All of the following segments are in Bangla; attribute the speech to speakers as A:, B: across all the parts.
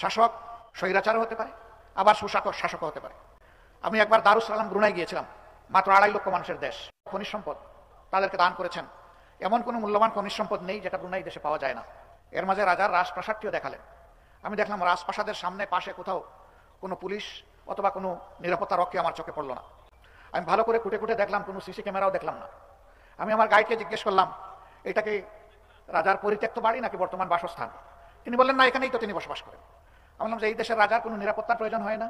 A: শাসক স্বৈরাচারও হতে পারে, আবার শাসকও হতে পারে। আমি একবার দারুস সালাম ব্রুনাই গিয়েছিলাম, মাত্র 2.5 লক্ষ মানুষের দেশ, খনিজ সম্পদ তাদেরকে দান করেছেন। এমন কোনো মূল্যবান খনিজ সম্পদ নেই যেটা ব্রুনাই দেশে পাওয়া যায় না। এর মাঝে রাজার রাজপ্রাসাদটিও দেখালেন। আমি দেখলাম রাজপ্রাসাদের সামনে পাশে কোথাও কোনো পুলিশ অথবা কোনো নিরাপত্তা রক্ষী আমার চোখে পড়ল না। আমি ভালো করে কুটে কুটে দেখলাম, কোনো সিসি ক্যামেরাও দেখলাম না। আমি আমার গাইডকে জিজ্ঞেস করলাম, এটা কি রাজার পরিত্যক্ত বাড়ি নাকি বর্তমান বাসস্থান? তিনি বললেন, না, এখানেই তো তিনি বসবাস করেন। আমি বললাম যে এই দেশের রাজার কোনো নিরাপত্তার প্রয়োজন হয় না?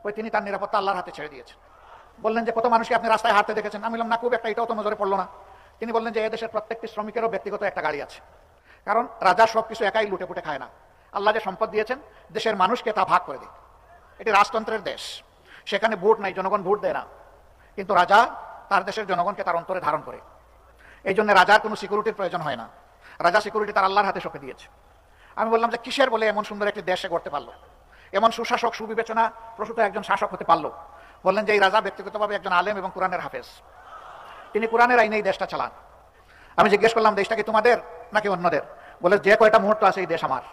A: ওই তিনি তার নিরাপত্তা আল্লাহর হাতে ছেড়ে দিয়েছেন। বললেন যে কত মানুষকে আপনি রাস্তায় হাঁটতে দেখেছেন? আমি বললাম, না, খুব একটা, এটাও তো নজরে পড়লো না। তিনি বললেন যে এই দেশের প্রত্যেকটি শ্রমিকেরও ব্যক্তিগত একটা গাড়ি আছে, কারণ রাজা সবকিছু একাই লুটে পুটে খায় না। আল্লাহ যে সম্পদ দিয়েছেন দেশের মানুষকে তা ভাগ করে দিক। এটি রাজতন্ত্রের দেশ, সেখানে ভোট নাই, জনগণ ভোট দেয় না, কিন্তু রাজা তার দেশের জনগণকে তার অন্তরে ধারণ করে। এই জন্য রাজার কোনো সিকিউরিটির প্রয়োজন হয় না, রাজা সিকিউরিটি তার আল্লাহর হাতে সঁপে দিয়েছে। আমি বললাম যে কিসের বলে এমন সুন্দর একটি দেশে গড়তে পারলো, এমন সুশাসক সুবিবেচনা প্রসূত একজন শাসক হতে পারলো? বললেন যে এই রাজা ব্যক্তিগতভাবে একজন আলেম এবং কোরআনের হাফেজ, তিনি কোরআনের আইনে এই দেশটা চালান। আমি জিজ্ঞেস করলাম, দেশটা কি তোমাদের নাকি অন্যদের? বলে, যে কয়টা মুহূর্ত আছে এই দেশ আমার,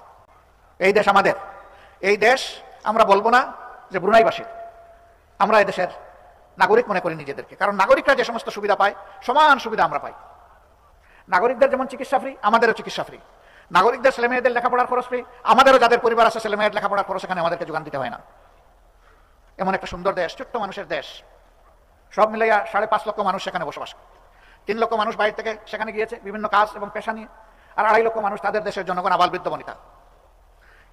A: এই দেশ আমাদের। এই দেশ আমরা বলবো না যে ব্রুনাইবাসীর, আমরা এই দেশের নাগরিক মনে করি নিজেদেরকে, কারণ নাগরিকরা যে সমস্ত সুবিধা পায় সমান সুবিধা আমরা পাই। নাগরিকদের যেমন চিকিৎসা ফ্রি, আমাদেরও চিকিৎসা ফ্রি। নাগরিকদের ছেলেমেয়েদের লেখাপড়ার খরচ ফ্রি, আমাদেরও যাদের পরিবার আছে ছেলেমেয়ের লেখাপড়ার খরচ এখানে আমাদেরকে যোগান দিতে হয় না। এমন একটা সুন্দর দেশ, ছোট্ট মানুষের দেশ, সব মিলাইয়া 5.5 লক্ষ মানুষ সেখানে বসবাস করে। 3 লক্ষ মানুষ বাইরে থেকে সেখানে গিয়েছে বিভিন্ন কাজ এবং পেশা নিয়ে, আর 2.5 লক্ষ মানুষ তাদের দেশের জনগণ আবাল বৃদ্ধ বনিতা।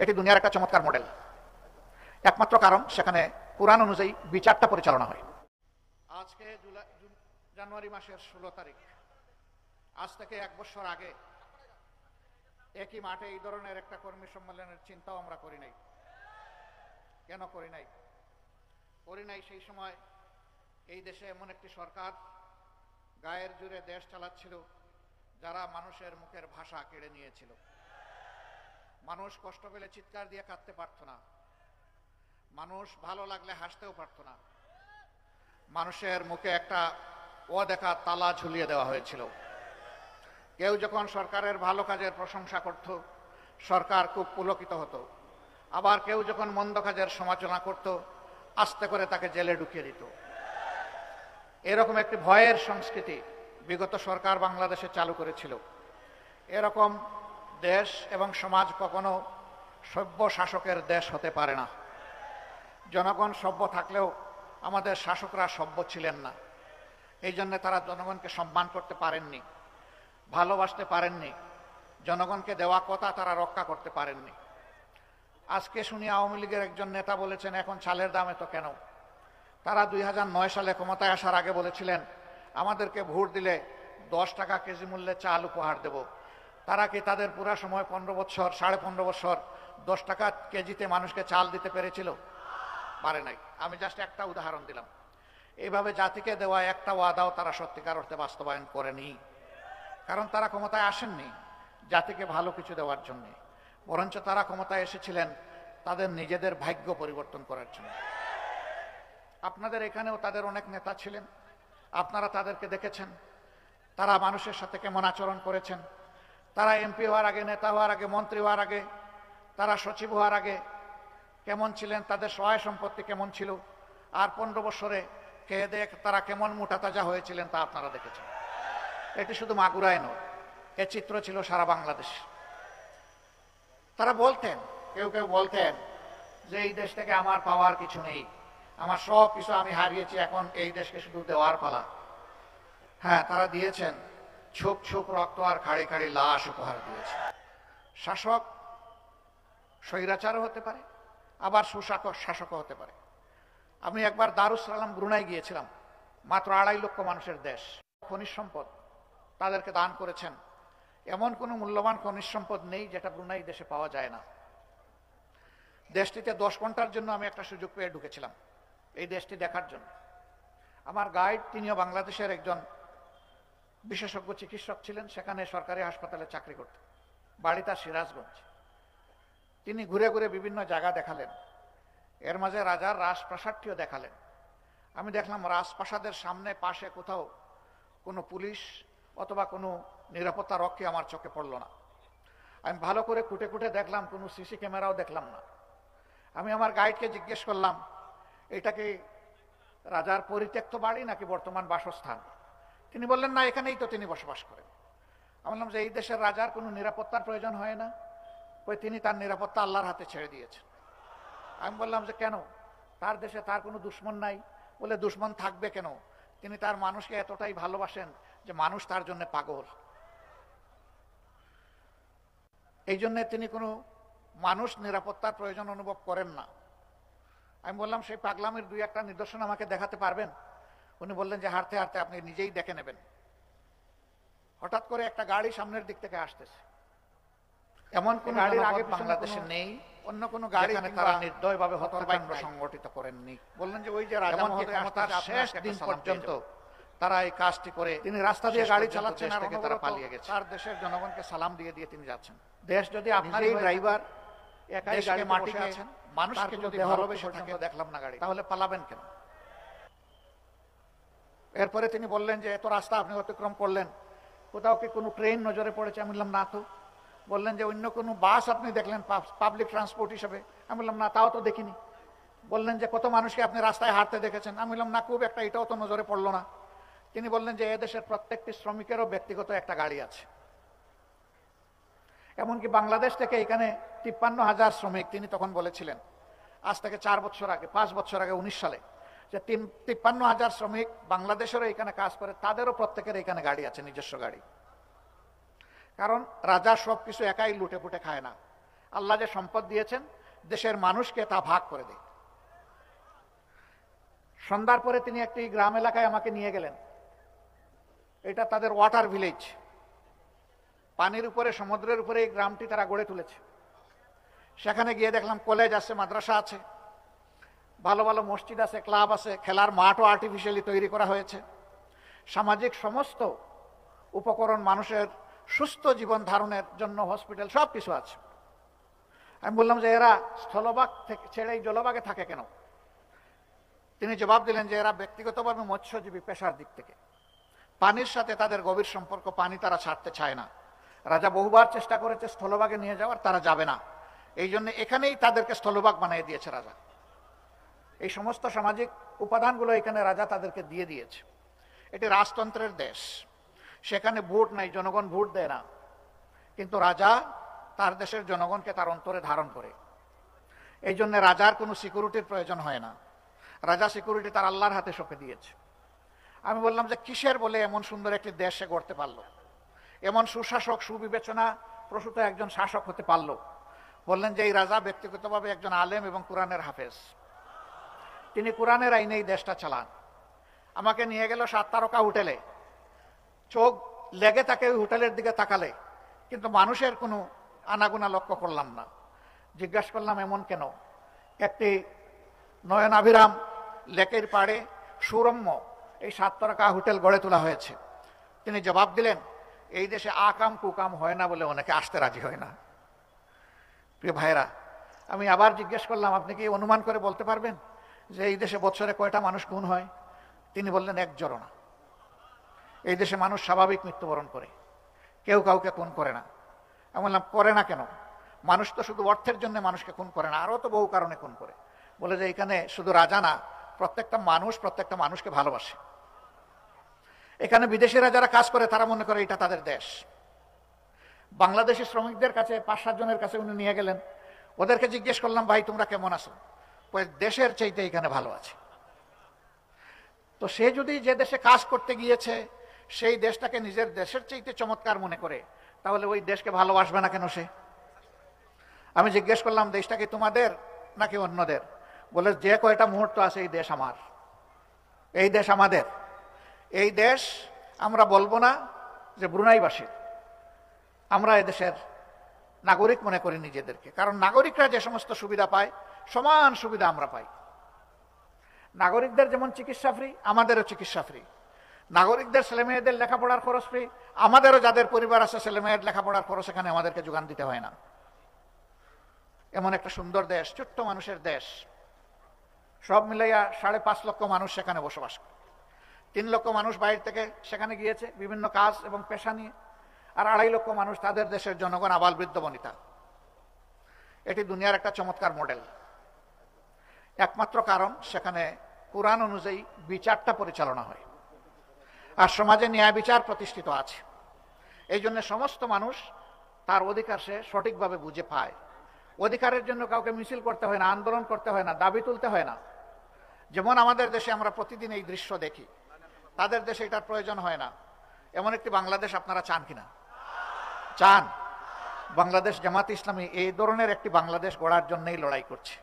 A: এটি দুনিয়ার একটা চমৎকার মডেল। একমাত্র কারণ সেখানে কোরআন অনুযায়ী বিচারটা পরিচালনা হয়। আজকে জানুয়ারি মাসের 16 তারিখ, আজ থেকে 1 বছর আগে একই মাঠে এই ধরনের একটা কর্মী সম্মেলনের চিন্তাও আমরা করি নাই। কেন করি নাই? সেই সময় এই দেশে এমন একটি সরকার গায়ের জোরে দেশ চালাচ্ছিল যারা মানুষের মুখের ভাষা কেড়ে নিয়েছিল। মানুষ কষ্ট পেলে চিৎকার দিয়ে কাঁদতে পারত না, মানুষ ভালো লাগলে হাসতেও পারত না। মানুষের মুখে একটা অদেখা তালা ঝুলিয়ে দেওয়া হয়েছিল। কেউ যখন সরকারের ভালো কাজের প্রশংসা করত, সরকার খুব পুলকিত হতো। আবার কেউ যখন মন্দ কাজের সমালোচনা করত, আস্তে করে তাকে জেলে ঢুকিয়ে দিত। এরকম একটি ভয়ের সংস্কৃতি বিগত সরকার বাংলাদেশে চালু করেছিল। এরকম দেশ এবং সমাজ কখনো সভ্য শাসকের দেশ হতে পারে না। জনগণ সভ্য থাকলেও আমাদের শাসকরা সভ্য ছিলেন না। এই জন্য তারা জনগণকে সম্মান করতে পারেননি, ভালোবাসতে পারেননি, জনগণকে দেওয়া কথা তারা রক্ষা করতে পারেননি। আজকে শুনি আওয়ামী লীগের একজন নেতা বলেছেন, এখন চালের দাম এত কেন? তারা 2009 সালে ক্ষমতায় আসার আগে বলেছিলেন, আমাদেরকে ভোট দিলে 10 টাকা কেজি মূল্যে চাল উপহার দেব। তারা কি তাদের পুরা সময় 15 বছর 15.5 বছর 10 টাকা কেজিতে মানুষকে চাল দিতে পেরেছিল? পারে নাই। আমি জাস্ট একটা উদাহরণ দিলাম। এইভাবে জাতিকে দেওয়া একটা ওয়াদাও তারা সত্যিকার অর্থে বাস্তবায়ন করেনি, কারণ তারা ক্ষমতায় আসেননি জাতিকে ভালো কিছু দেওয়ার জন্য, বরঞ্চ তারা ক্ষমতায় এসেছিলেন তাদের নিজেদের ভাগ্য পরিবর্তন করার জন্য। আপনাদের এখানেও তাদের অনেক নেতা ছিলেন, আপনারা তাদেরকে দেখেছেন তারা মানুষের সাথে কেমন আচরণ করেছেন। তারা এমপি হওয়ার আগে, নেতা হওয়ার আগে, মন্ত্রী হওয়ার আগে, তারা সচিব হওয়ার আগে কেমন ছিলেন, তাদের সহায় সম্পত্তি কেমন ছিল, আর 15 বছরে খেয়ে দেখ তারা কেমন মোটা তাজা হয়েছিলেন তা আপনারা দেখেছেন। এটি শুধু মাগুরায় নয়, এ চিত্র ছিল সারা বাংলাদেশ। তারা বলতেন, কেউ কেউ বলতেন যে এই দেশ থেকে আমার পাওয়ার কিছু নেই, আমার সব কিছু আমি হারিয়েছি, এখন এই দেশকে শুধু দেওয়ার পালা। হ্যাঁ, তারা দিয়েছেন, ছোপ ছোপ রক্ত আর খাড়ি খাড়ি লাশ উপহার দিয়েছে। শাসক স্বৈরাচারও হতে পারে, আবার শাসকও হতে পারে। আমি একবার দারুস সালাম ব্রুনাই গিয়েছিলাম, মাত্র 2.5 লক্ষ মানুষের দেশ, খনিজ সম্পদ তাদেরকে দান করেছেন। এমন কোনো মূল্যবান খনিজ সম্পদ নেই যেটা ব্রুনাই দেশে পাওয়া যায় না। দেশটিতে 10 ঘন্টার জন্য আমি একটা সুযোগ পেয়ে ঢুকেছিলাম এই দেশটি দেখার জন্য। আমার গাইড, তিনিও বাংলাদেশের একজন বিশেষজ্ঞ চিকিৎসক ছিলেন, সেখানে সরকারি হাসপাতালে চাকরি করতেন, বাড়ি তার সিরাজগঞ্জ। তিনি ঘুরে ঘুরে বিভিন্ন জায়গা দেখালেন, এর মাঝে রাজার রাজপ্রাসাদটিও দেখালেন। আমি দেখলাম রাজপ্রাসাদের সামনে পাশে কোথাও কোনো পুলিশ অথবা কোনো নিরাপত্তা রক্ষী আমার চোখে পড়ল না। আমি ভালো করে কুটে কুটে দেখলাম, কোনো সিসি ক্যামেরাও দেখলাম না। আমি আমার গাইডকে জিজ্ঞেস করলাম, এটা কি রাজার পরিত্যক্ত বাড়ি নাকি বর্তমান বাসস্থান? তিনি বললেন, না, এখানেই তো তিনি বসবাস করেন। আমি বললাম যে এই দেশের রাজার কোনো নিরাপত্তার প্রয়োজন হয় না? ওই তিনি তার নিরাপত্তা আল্লাহর হাতে ছেড়ে দিয়েছেন। আমি বললাম যে কেন, তার দেশে তার কোনো দুশ্মন নাই? বলে, দুশ্মন থাকবে কেন? তিনি তার মানুষকে এতটাই ভালোবাসেন যে মানুষ তার জন্য পাগল। এই জন্য তিনি কোনো মানুষ নিরাপত্তার প্রয়োজন অনুভব করেন না। আমি বললাম, সেই পাগলামের দুই একটা নিদর্শন আমাকে দেখাতে পারবেন? উনি বললেন যে হাঁটতে হাঁটতে আপনি নিজেই দেখে নেবেন। হঠাৎ করে একটা গাড়ি সামনের দিক থেকে আসতেছে, এমন কোন গাড়ির আগে বাংলাদেশে নেই, অন্য কোন গাড়ি তারা নির্দয়ভাবে হত্যাকাণ্ড সংগঠিত করেননি। বললেন যে ওই যে রাজা মহোদয় ক্ষমতার শেষ দিন পর্যন্ত তারা এই কাজটি করে, তিনি রাস্তা দিয়ে গাড়ি চালাচ্ছেন আর তারা পালিয়ে গেছে। তার দেশের জনগণকে সালাম দিয়ে দিয়ে তিনি যাচ্ছেন। দেশ যদি আপনারই ড্রাইভার, একাই গাড়ি মাটিতে আছেন, মানুষকে যদি ভালোবেসে থাকে, দেখলাম না গাড়ি, তাহলে পালাবেন কেন? এরপরে তিনি বললেন যে এত রাস্তা আপনি অতিক্রম করলেন, কোথাও কি কোনো ট্রেন নজরে পড়েছে? আমি বললাম না তো। বললেন যে অন্য কোনো বাস আপনি দেখলেন পাবলিক ট্রান্সপোর্ট হিসেবে? আমি বললাম না, তাও তো দেখিনি। বললেন যে কত মানুষকে আপনি রাস্তায় হাঁটতে দেখেছেন? আমি বললাম না, খুব একটা, এটাও তো নজরে পড়লো না। তিনি বললেন যে এদেশের প্রত্যেকটি শ্রমিকেরও ব্যক্তিগত একটা গাড়ি আছে। এমনকি বাংলাদেশ থেকে এখানে 53,000 শ্রমিক, তিনি তখন বলেছিলেন, আজ থেকে 4 বছর আগে, 5 বছর আগে, 19 সালে, যে 53,000 শ্রমিক বাংলাদেশেরও এখানে কাজ করে, তাদেরও প্রত্যেকের এখানে গাড়ি আছে, নিজস্ব গাড়ি। কারণ রাজা সবকিছু একাই লুটে পুটে খায় না, আল্লাহ যে সম্পদ দিয়েছেন দেশের মানুষকে তা ভাগ করে দেয়। সন্ধ্যার পরে তিনি একটি গ্রাম এলাকায় আমাকে নিয়ে গেলেন। এটা তাদের ওয়াটার ভিলেজ, পানির উপরে, সমুদ্রের উপরে এই গ্রামটি তারা গড়ে তুলেছে। সেখানে গিয়ে দেখলাম কলেজ আছে, মাদ্রাসা আছে, ভালো ভালো মসজিদ আছে, ক্লাব আছে, খেলার মাঠও আর্টিফিশিয়ালি তৈরি করা হয়েছে, সামাজিক সমস্ত উপকরণ, মানুষের সুস্থ জীবন ধারণের জন্য হসপিটাল, সব কিছু আছে। আমি বললাম যে এরা স্থলভাগ থেকে ছেড়ে এই জলভাগে থাকে কেন? তিনি জবাব দিলেন যে এরা ব্যক্তিগতভাবে মৎস্যজীবী, পেশার দিক থেকে পানির সাথে তাদের গভীর সম্পর্ক, পানি তারা ছাড়তে চায় না। রাজা বহুবার চেষ্টা করেছে স্থলভাগে নিয়ে যাওয়ার, তারা যাবে না। এই জন্য এখানেই তাদেরকে স্থলভাগ বানিয়ে দিয়েছে রাজা। এই সমস্ত সামাজিক উপাদানগুলো এখানে রাজা তাদেরকে দিয়ে দিয়েছে। এটি রাজতন্ত্রের দেশ, সেখানে ভোট নাই, জনগণ ভোট দেয় না, কিন্তু রাজা তার দেশের জনগণকে তার অন্তরে ধারণ করে। এই জন্য রাজার কোনো সিকিউরিটির প্রয়োজন হয় না, রাজা সিকিউরিটি তার আল্লাহর হাতে সঁপে দিয়েছে। আমি বললাম যে কিসের বলে এমন সুন্দর একটি দেশ সে গড়তে পারলো, এমন সুশাসক, সুবিবেচনা প্রসূত একজন শাসক হতে পারলো? বললেন যে এই রাজা ব্যক্তিগতভাবে একজন আলেম এবং কোরআনের হাফেজ, তিনি কোরআনের আইনে এই দেশটা চালান। আমাকে নিয়ে গেল 7 তারকা হোটেলে, চোখ লেগে থাকে ওই হোটেলের দিকে তাকালে, কিন্তু মানুষের কোনো আনাগোনা লক্ষ্য করলাম না। জিজ্ঞাসা করলাম এমন কেন? একটি নয়নাভিরাম লেকের পাড়ে সুরম্য এই 7 তারকা হোটেল গড়ে তোলা হয়েছে। তিনি জবাব দিলেন, এই দেশে আকাম কুকাম হয় না বলে অনেকে আসতে রাজি হয় না। প্রিয় ভাইরা, আমি আবার জিজ্ঞেস করলাম, আপনি কি অনুমান করে বলতে পারবেন যে এই দেশে বছরে কয়টা মানুষ খুন হয়? তিনি বললেন, একজনও না। এই দেশে মানুষ স্বাভাবিক মৃত্যুবরণ করে, কেউ কাউকে খুন করে না। আমি বললাম, করে না কেন? মানুষ তো শুধু অর্থের জন্য মানুষকে খুন করে না, আরও তো বহু কারণে খুন করে। বলে যে এখানে শুধু রাজা না, প্রত্যেকটা মানুষ প্রত্যেকটা মানুষকে ভালোবাসে। এখানে বিদেশিরা যারা কাজ করে তারা মনে করে এটা তাদের দেশ। বাংলাদেশি শ্রমিকদের কাছে 5-7 জনের কাছে উনি নিয়ে গেলেন, ওদেরকে জিজ্ঞেস করলাম, ভাই তোমরা কেমন আছো? দেশের চাইতে এখানে ভালো আছে। তো সে যদি যে দেশে কাজ করতে গিয়েছে সেই দেশটাকে নিজের দেশের চাইতে চমৎকার মনে করে, তাহলে ওই দেশকে ভালোবাসবে না কেন সে? আমি জিজ্ঞেস করলাম, দেশটা কি তোমাদের নাকি অন্যদের? বলে, যে কয়টা মুহূর্ত আছে এই দেশ আমার, এই দেশ আমাদের। এই দেশ আমরা বলবো না যে ব্রুনাইবাসীর, আমরা এদেশের নাগরিক মনে করি নিজেদেরকে। কারণ নাগরিকরা যে সমস্ত সুবিধা পায়, সমান সুবিধা আমরা পাই। নাগরিকদের যেমন চিকিৎসা ফ্রি, আমাদেরও চিকিৎসা ফ্রি। নাগরিকদের ছেলেমেয়েদের লেখাপড়ার খরচ ফ্রি, আমাদেরও যাদের পরিবার আছে ছেলেমেয়ের লেখাপড়ার খরচ এখানে আমাদেরকে যোগান দিতে হয় না। এমন একটা সুন্দর দেশ, ছোট্ট মানুষের দেশ। সব মিলাইয়া 5.5 লক্ষ মানুষ সেখানে বসবাস করে। 3 লক্ষ মানুষ বাইরে থেকে সেখানে গিয়েছে বিভিন্ন কাজ এবং পেশা নিয়ে, আর 2.5 লক্ষ মানুষ তাদের দেশের জনগণ, আবাল বৃদ্ধ বনিতা। এটি দুনিয়ার একটা চমৎকার মডেল। একমাত্র কারণ সেখানে কোরআন অনুযায়ী বিচারটা পরিচালনা হয়, আর সমাজে ন্যায় বিচার প্রতিষ্ঠিত আছে। এই জন্য সমস্ত মানুষ তার অধিকার সে সঠিকভাবে বুঝে পায়। অধিকারের জন্য কাউকে মিছিল করতে হয় না, আন্দোলন করতে হয় না, দাবি তুলতে হয় না। যেমন আমাদের দেশে আমরা প্রতিদিন এই দৃশ্য দেখি, তাদের দেশে এটার প্রয়োজন হয় না। এমন একটি বাংলাদেশ আপনারা চান কিনা? চান। বাংলাদেশ জামাত ইসলামী এই ধরনের একটি বাংলাদেশ গড়ার জন্যই লড়াই করছে।